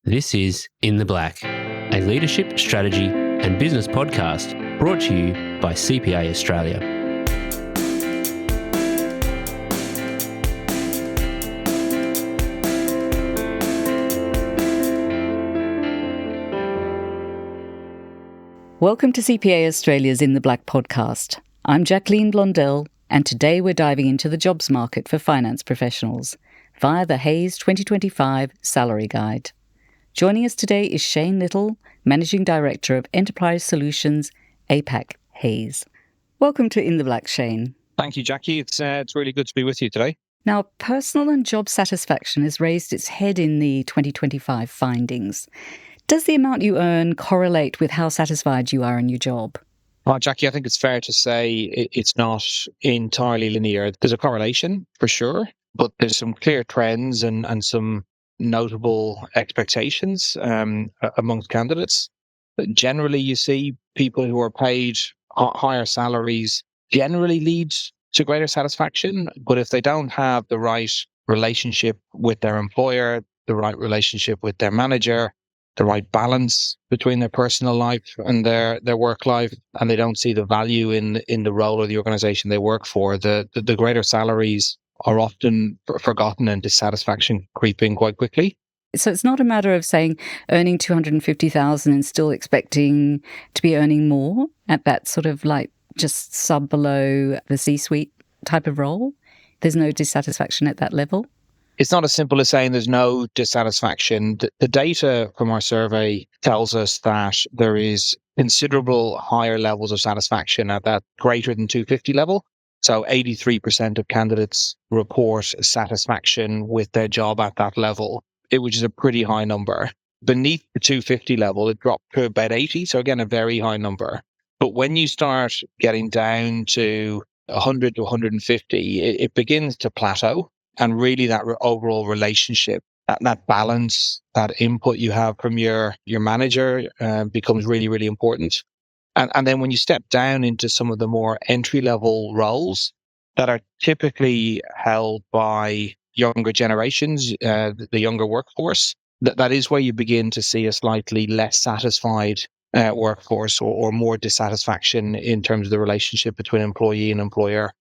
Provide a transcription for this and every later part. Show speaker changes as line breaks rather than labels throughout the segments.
This is In the Black, a leadership, strategy and business podcast brought to you by CPA Australia.
Welcome to CPA Australia's In the Black podcast. I'm Jacqueline Blondell, and today we're diving into the jobs market for finance professionals via the Hays 2025 Salary Guide. Joining us today is Shane Little, Managing Director of Enterprise Solutions, APAC, Hays. Welcome to In the Black, Shane.
Thank you, Jackie. It's really good to be with you today.
Now, personal and job satisfaction has raised its head in the 2025 findings. Does the amount you earn correlate with how satisfied you are in your job?
Well, Jackie, I think it's fair to say it's not entirely linear. There's a correlation for sure, but there's some clear trends and some notable expectations amongst candidates. Generally, you see people who are paid higher salaries generally lead to greater satisfaction, but if they don't have the right relationship with their employer, the right relationship with their manager, the right balance between their personal life and their work life, and they don't see the value in the role of the organization they work for, the greater salaries are often forgotten and dissatisfaction creeping quite quickly.
So it's not a matter of saying earning $250,000 and still expecting to be earning more at that sort of like just sub below the C-suite type of role. There's no dissatisfaction at that level.
It's not as simple as saying there's no dissatisfaction. The data from our survey tells us that there is considerable higher levels of satisfaction at that greater than 250 level. So 83% of candidates report satisfaction with their job at that level, which is a pretty high number. Beneath the 250 level, it dropped to about 80. So again, a very high number. But when you start getting down to 100 to 150, it begins to plateau. And really that overall relationship, that balance, that input you have from your manager becomes really, really important. And then when you step down into some of the more entry-level roles that are typically held by younger generations, the younger workforce, that is where you begin to see a slightly less satisfied workforce or more dissatisfaction in terms of the relationship between employee and employer.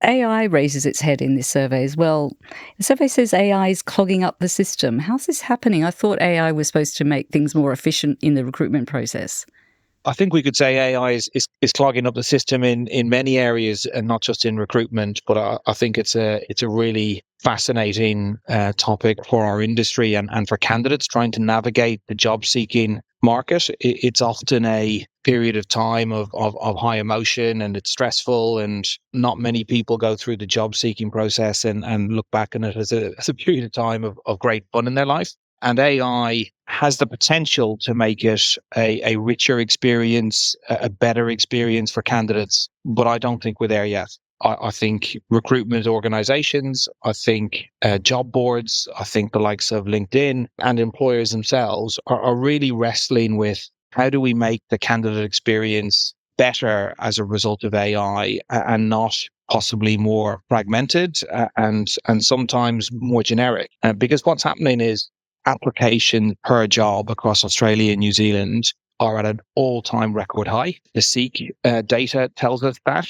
AI raises its head in this survey as well. The survey says AI is clogging up the system. How's this happening? I thought AI was supposed to make things more efficient in the recruitment process.
I think we could say AI is clogging up the system in many areas and not just in recruitment, but I think it's a really fascinating topic for our industry and for candidates trying to navigate the job seeking market. It's often a period of time of high emotion, and it's stressful, and not many people go through the job seeking process and look back on it as a period of time of great fun in their life. And AI has the potential to make it a richer experience, a better experience for candidates. But I don't think we're there yet. I think recruitment organizations, I think job boards, I think the likes of LinkedIn and employers themselves are really wrestling with how do we make the candidate experience better as a result of AI and not possibly more fragmented and sometimes more generic. Because what's happening is applications per job across Australia and New Zealand are at an all-time record high. The SEEK data tells us that.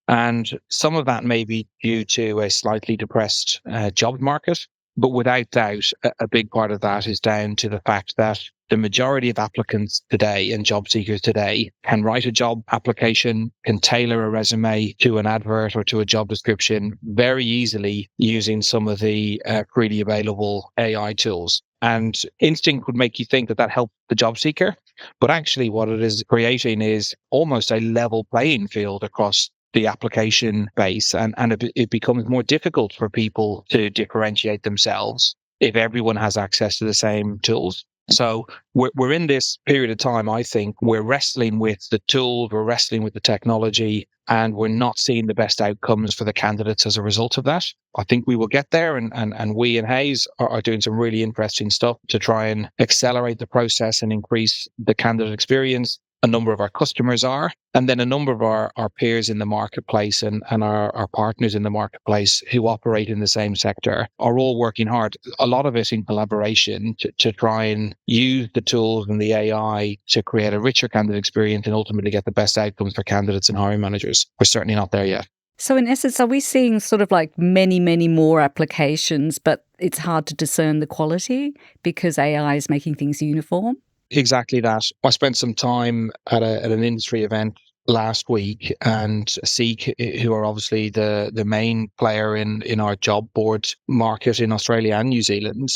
And some of that may be due to a slightly depressed job market. But without doubt, a big part of that is down to the fact that the majority of applicants today and job seekers today can write a job application, can tailor a resume to an advert or to a job description very easily using some of the freely available AI tools. And instinct would make you think that helps the job seeker. But actually what it is creating is almost a level playing field across the application base. And it becomes more difficult for people to differentiate themselves if everyone has access to the same tools. So we're in this period of time, I think, we're wrestling with the tools, we're wrestling with the technology, and we're not seeing the best outcomes for the candidates as a result of that. I think we will get there, and we in Hays are doing some really interesting stuff to try and accelerate the process and increase the candidate experience. a number of our customers are, and then a number of our peers in the marketplace and our partners in the marketplace who operate in the same sector are all working hard, a lot of it in collaboration to try and use the tools and the AI to create a richer candidate experience and ultimately get the best outcomes for candidates and hiring managers. We're certainly not there yet.
So in essence, are we seeing sort of like many, many more applications, but it's hard to discern the quality because AI is making things uniform?
Exactly that. I spent some time at an industry event last week, and Seek, who are obviously the main player in our job board market in Australia and New Zealand,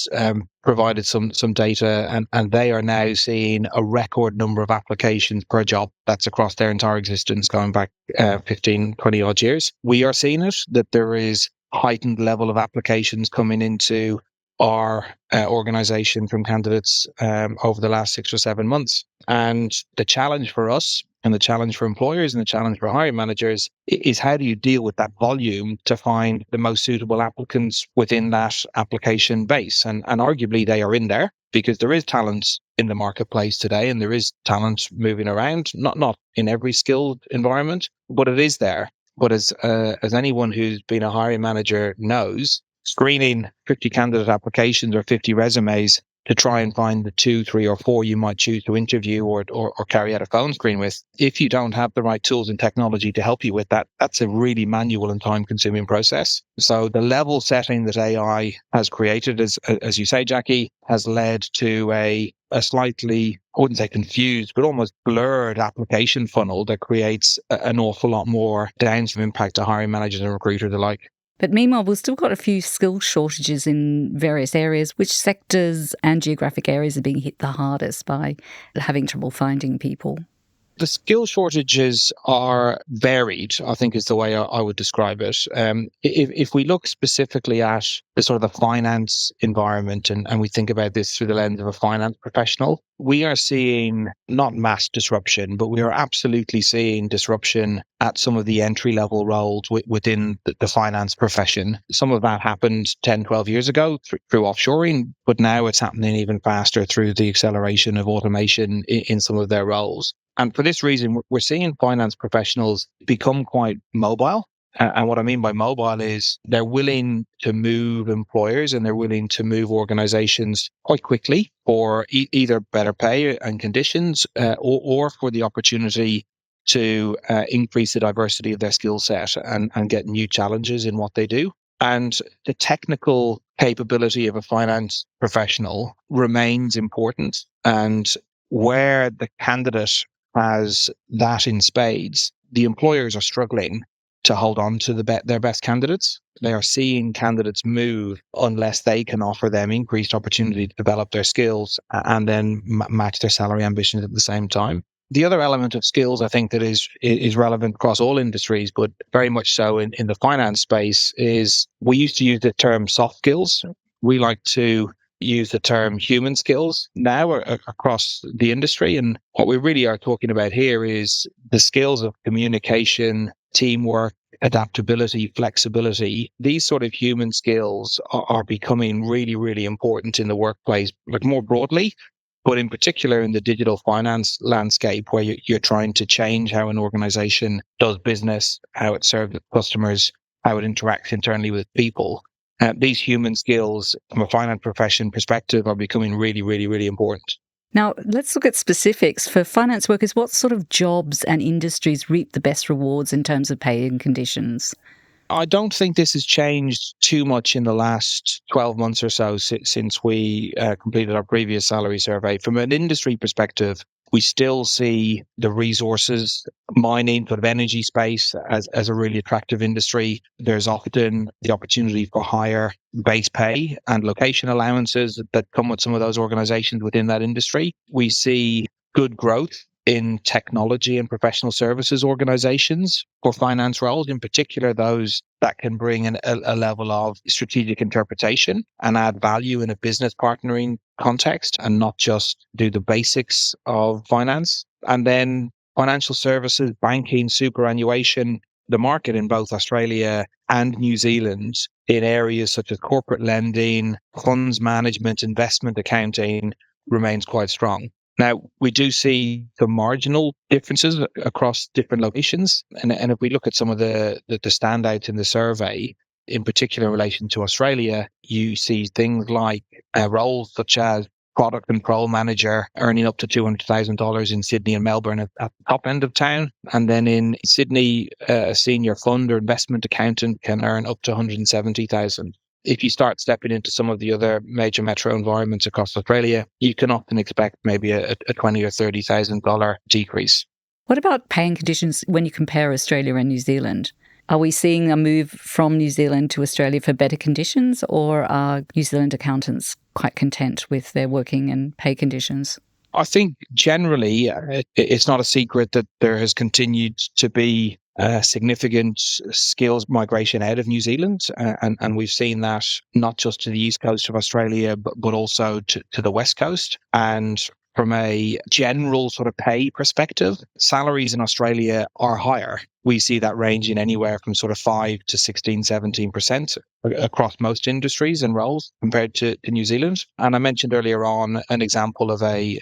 provided some data, and they are now seeing a record number of applications per job. That's across their entire existence, going back 15, 20 odd years. We are seeing it, that there is heightened level of applications coming into our organization from candidates over the last 6 or 7 months. And the challenge for us and the challenge for employers and the challenge for hiring managers is how do you deal with that volume to find the most suitable applicants within that application base? And arguably they are in there because there is talent in the marketplace today and there is talent moving around, not in every skilled environment, but it is there. But as anyone who's been a hiring manager knows, screening 50 candidate applications or 50 resumes to try and find the 2, 3, or 4 you might choose to interview or carry out a phone screen with, if you don't have the right tools and technology to help you with that, that's a really manual and time-consuming process. So the level setting that AI has created, as you say, Jackie, has led to a slightly, I wouldn't say confused, but almost blurred application funnel that creates an awful lot more downstream impact to hiring managers and recruiters alike.
But meanwhile, we've still got a few skill shortages in various areas. Which sectors and geographic areas are being hit the hardest by having trouble finding people?
The skill shortages are varied, I think is the way I would describe it. If we look specifically at the sort of the finance environment and we think about this through the lens of a finance professional, we are seeing not mass disruption, but we are absolutely seeing disruption at some of the entry-level roles within the finance profession. Some of that happened 10, 12 years ago through offshoring, but now it's happening even faster through the acceleration of automation in some of their roles. And for this reason, we're seeing finance professionals become quite mobile. And what I mean by mobile is they're willing to move employers and they're willing to move organizations quite quickly for either better pay and conditions or for the opportunity to increase the diversity of their skill set and get new challenges in what they do. And the technical capability of a finance professional remains important. And where the candidate has that in spades, the employers are struggling to hold on to their best candidates. They are seeing candidates move unless they can offer them increased opportunity to develop their skills and then match their salary ambitions at the same time. The other element of skills, I think, that is relevant across all industries, but very much so in the finance space, is we used to use the term soft skills. We like to use the term human skills now across the industry. And what we really are talking about here is the skills of communication, teamwork, adaptability, flexibility. These sort of human skills are becoming really, really important in the workplace, like more broadly, but in particular in the digital finance landscape where you're trying to change how an organization does business, how it serves customers, how it interacts internally with people. These human skills from a finance profession perspective are becoming really, really, really important.
Now, let's look at specifics. For finance workers, what sort of jobs and industries reap the best rewards in terms of pay and conditions?
I don't think this has changed too much in the last 12 months or so since we completed our previous salary survey. From an industry perspective, we still see the resources, mining, sort of energy space as a really attractive industry. There's often the opportunity for higher base pay and location allowances that come with some of those organizations within that industry. We see good growth in technology and professional services organizations for finance roles, in particular those that can bring a level of strategic interpretation and add value in a business partnering context and not just do the basics of finance. And then financial services, banking, superannuation, the market in both Australia and New Zealand in areas such as corporate lending, funds management, investment accounting remains quite strong. Now, we do see some marginal differences across different locations. And if we look at some of the standouts in the survey, in particular in relation to Australia, you see things like roles such as product control manager earning up to $200,000 in Sydney and Melbourne at the top end of town. And then in Sydney, a senior fund or investment accountant can earn up to $170,000. If you start stepping into some of the other major metro environments across Australia, you can often expect maybe a $20,000 or $30,000 decrease.
What about paying conditions when you compare Australia and New Zealand? Are we seeing a move from New Zealand to Australia for better conditions, or are New Zealand accountants quite content with their working and pay conditions?
I think generally it's not a secret that there has continued to be significant skills migration out of New Zealand. And we've seen that not just to the east coast of Australia, but also to the west coast. And from a general sort of pay perspective, salaries in Australia are higher. We see that ranging anywhere from sort of 5 to 16, 17% across most industries and roles compared to New Zealand. And I mentioned earlier on an example of a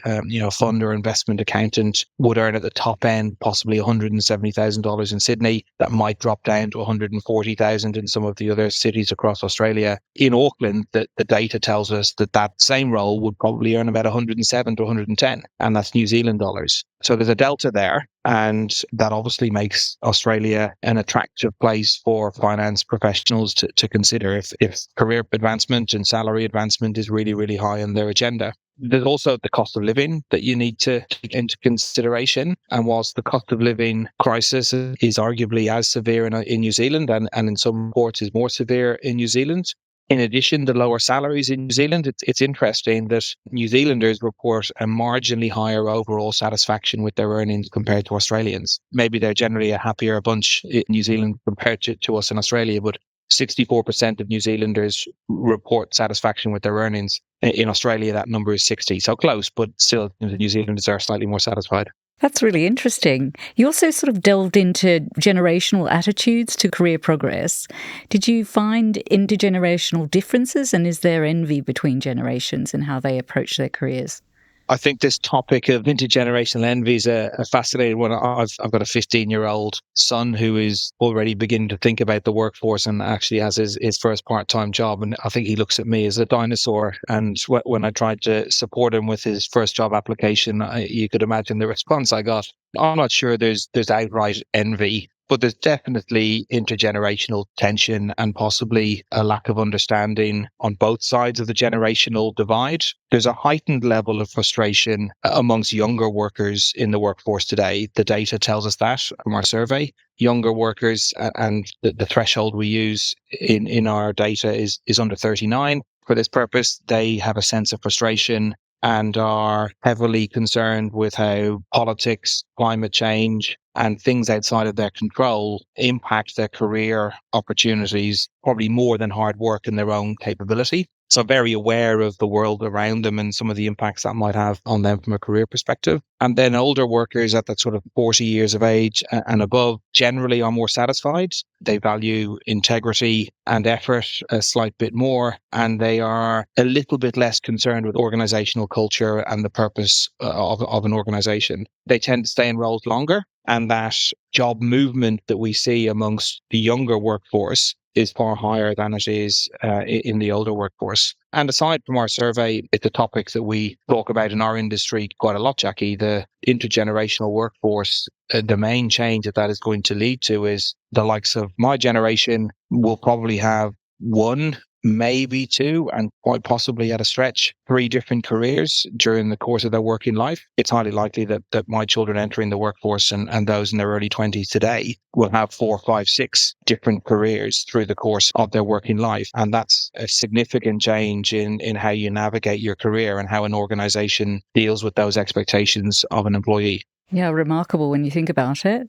fund or investment accountant would earn at the top end possibly $170,000 in Sydney. That might drop down to $140,000 in some of the other cities across Australia. In Auckland, the data tells us that same role would probably earn about 107 to 110, and that's New Zealand dollars. So there's a delta there, and that obviously makes Australia an attractive place for finance professionals to consider if career advancement and salary advancement is really, really high on their agenda. There's also the cost of living that you need to take into consideration. And whilst the cost of living crisis is arguably as severe in New Zealand and in some reports is more severe in New Zealand, in addition to lower salaries in New Zealand, it's interesting that New Zealanders report a marginally higher overall satisfaction with their earnings compared to Australians. Maybe they're generally a happier bunch in New Zealand compared to us in Australia, but 64% of New Zealanders report satisfaction with their earnings. In Australia, that number is 60. So close, but still the New Zealanders are slightly more satisfied.
That's really interesting. You also sort of delved into generational attitudes to career progress. Did you find intergenerational differences, and is there envy between generations in how they approach their careers?
I think this topic of intergenerational envy is a fascinating one. I've got a 15-year-old son who is already beginning to think about the workforce and actually has his first part-time job. And I think he looks at me as a dinosaur. And when I tried to support him with his first job application, you could imagine the response I got. I'm not sure there's outright envy, but there's definitely intergenerational tension and possibly a lack of understanding on both sides of the generational divide. There's a heightened level of frustration amongst younger workers in the workforce today. The data tells us that from our survey. Younger workers, and the threshold we use in our data is under 39. For this purpose, they have a sense of frustration and are heavily concerned with how politics, climate change, and things outside of their control impact their career opportunities, probably more than hard work and their own capability. So very aware of the world around them and some of the impacts that might have on them from a career perspective. And then older workers at that sort of 40 years of age and above generally are more satisfied. They value integrity and effort a slight bit more, and they are a little bit less concerned with organizational culture and the purpose of an organization. They tend to stay in roles longer, and that job movement that we see amongst the younger workforce is far higher than it is in the older workforce. And aside from our survey, it's a topic that we talk about in our industry quite a lot, Jackie, the intergenerational workforce. The main change that is going to lead to is the likes of my generation will probably have one, maybe two, and quite possibly at a stretch, 3 different careers during the course of their working life. It's highly likely that my children entering the workforce and those in their early 20s today will have 4, 5, 6 different careers through the course of their working life. And that's a significant change in how you navigate your career and how an organization deals with those expectations of an employee.
Yeah, remarkable when you think about it.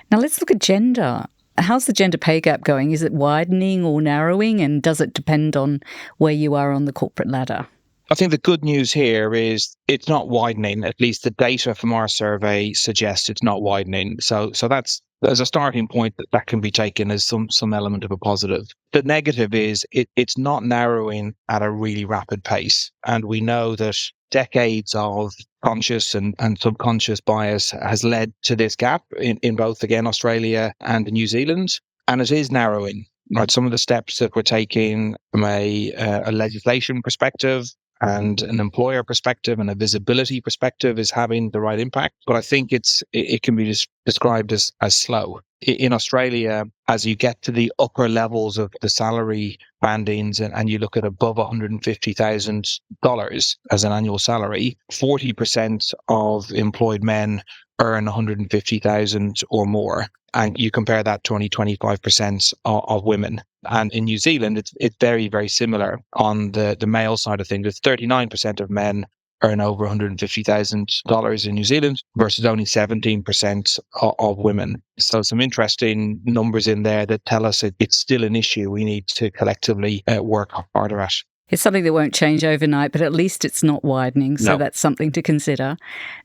Now let's look at gender. How's the gender pay gap going? Is it widening or narrowing? And does it depend on where you are on the corporate ladder?
I think the good news here is it's not widening. At least the data from our survey suggests it's not widening. So that's, as a starting point, that can be taken as some element of a positive. The negative is it's not narrowing at a really rapid pace. And we know that decades of conscious and subconscious bias has led to this gap in both, again, Australia and New Zealand. And it is narrowing. Right, some of the steps that we're taking from a legislation perspective and an employer perspective and a visibility perspective is having the right impact. But I think it can be described as slow. In Australia, as you get to the upper levels of the salary bandings and you look at above $150,000 as an annual salary, 40% of employed men earn 150,000 or more. And you compare that to only 25% of women. And in New Zealand, it's very, very similar on the male side of things. It's 39% of men earn over $150,000 in New Zealand versus only 17% of women. So some interesting numbers in there that tell us it's still an issue we need to collectively work harder at.
It's something that won't change overnight, but at least it's not widening, so that's something to consider.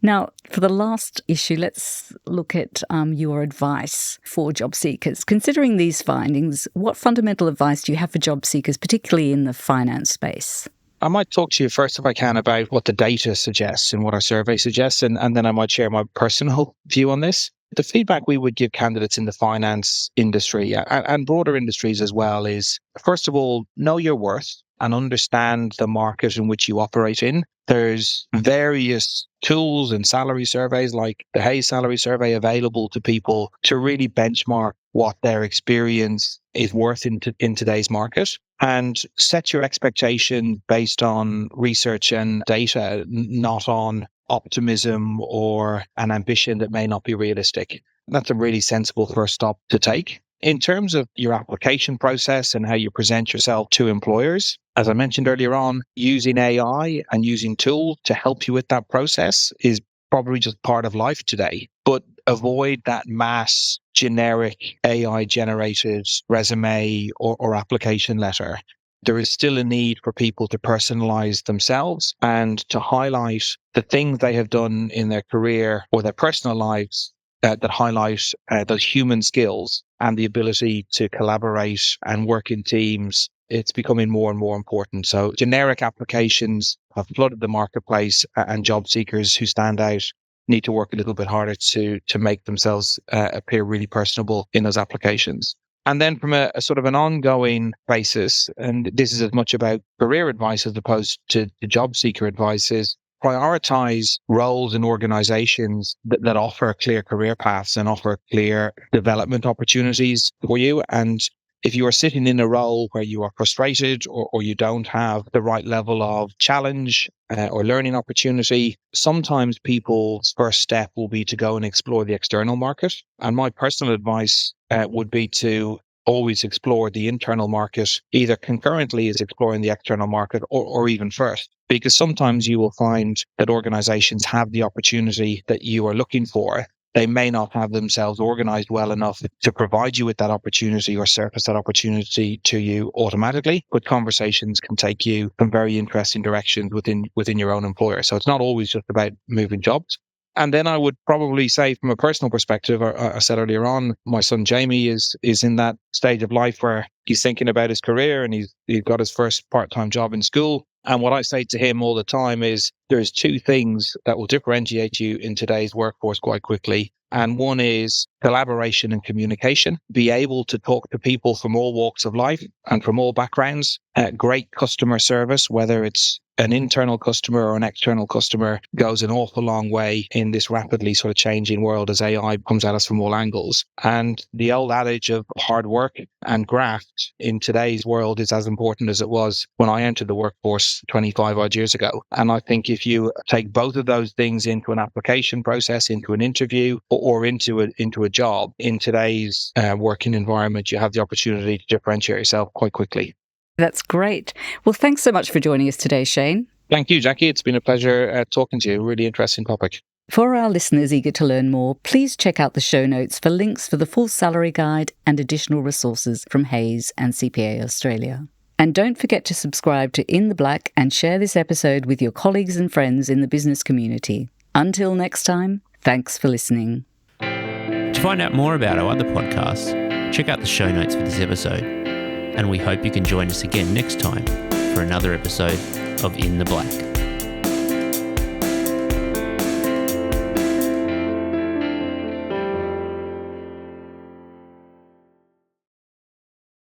Now, for the last issue, let's look at your advice for job seekers. Considering these findings, what fundamental advice do you have for job seekers, particularly in the finance space?
I might talk to you first, if I can, about what the data suggests and what our survey suggests, and then I might share my personal view on this. The feedback we would give candidates in the finance industry and broader industries as well is, first of all, know your worth and understand the market in which you operate in. There's various tools and salary surveys like the Hayes Salary Survey available to people to really benchmark what their experience is worth in today's market, and set your expectation based on research and data, not on optimism or an ambition that may not be realistic. That's a really sensible first stop to take. In terms of your application process and how you present yourself to employers, as I mentioned earlier on, using AI and using tools to help you with that process is probably just part of life today. But avoid that mass generic AI-generated resume or application letter. There is still a need for people to personalize themselves and to highlight the things they have done in their career or their personal lives that highlight those human skills and the ability to collaborate and work in teams. It's becoming more and more important. So generic applications have flooded the marketplace, and job seekers who stand out need to work a little bit harder to make themselves appear really personable in those applications. And then from a sort of an ongoing basis, and this is as much about career advice as opposed to job seeker advice, is prioritize roles in organizations that offer clear career paths and offer clear development opportunities for you. And if you are sitting in a role where you are frustrated or you don't have the right level of challenge or learning opportunity, sometimes people's first step will be to go and explore the external market. And my personal advice would be to always explore the internal market, either concurrently as exploring the external market or even first. Because sometimes you will find that organizations have the opportunity that you are looking for. They may not have themselves organized well enough to provide you with that opportunity or surface that opportunity to you automatically, but conversations can take you in very interesting directions within your own employer. So it's not always just about moving jobs. And then I would probably say from a personal perspective, I said earlier on, my son Jamie is in that stage of life where he's thinking about his career and he's got his first part-time job in school. And what I say to him all the time is there's two things that will differentiate you in today's workforce quite quickly. And one is collaboration and communication. Be able to talk to people from all walks of life and from all backgrounds. Great customer service, whether it's an internal customer or an external customer, goes an awful long way in this rapidly sort of changing world as AI comes at us from all angles. And the old adage of hard work and graft in today's world is as important as it was when I entered the workforce 25 odd years ago. And I think if you take both of those things into an application process, into an interview, or into a job in today's working environment, you have the opportunity to differentiate yourself quite quickly.
That's great. Well, thanks so much for joining us today, Shane.
Thank you, Jackie. It's been a pleasure talking to you. Really interesting topic.
For our listeners eager to learn more, please check out the show notes for links for the full salary guide and additional resources from Hayes and CPA Australia. And don't forget to subscribe to In the Black and share this episode with your colleagues and friends in the business community. Until next time, thanks for listening.
To find out more about our other podcasts, check out the show notes for this episode. And we hope you can join us again next time for another episode of In the Black.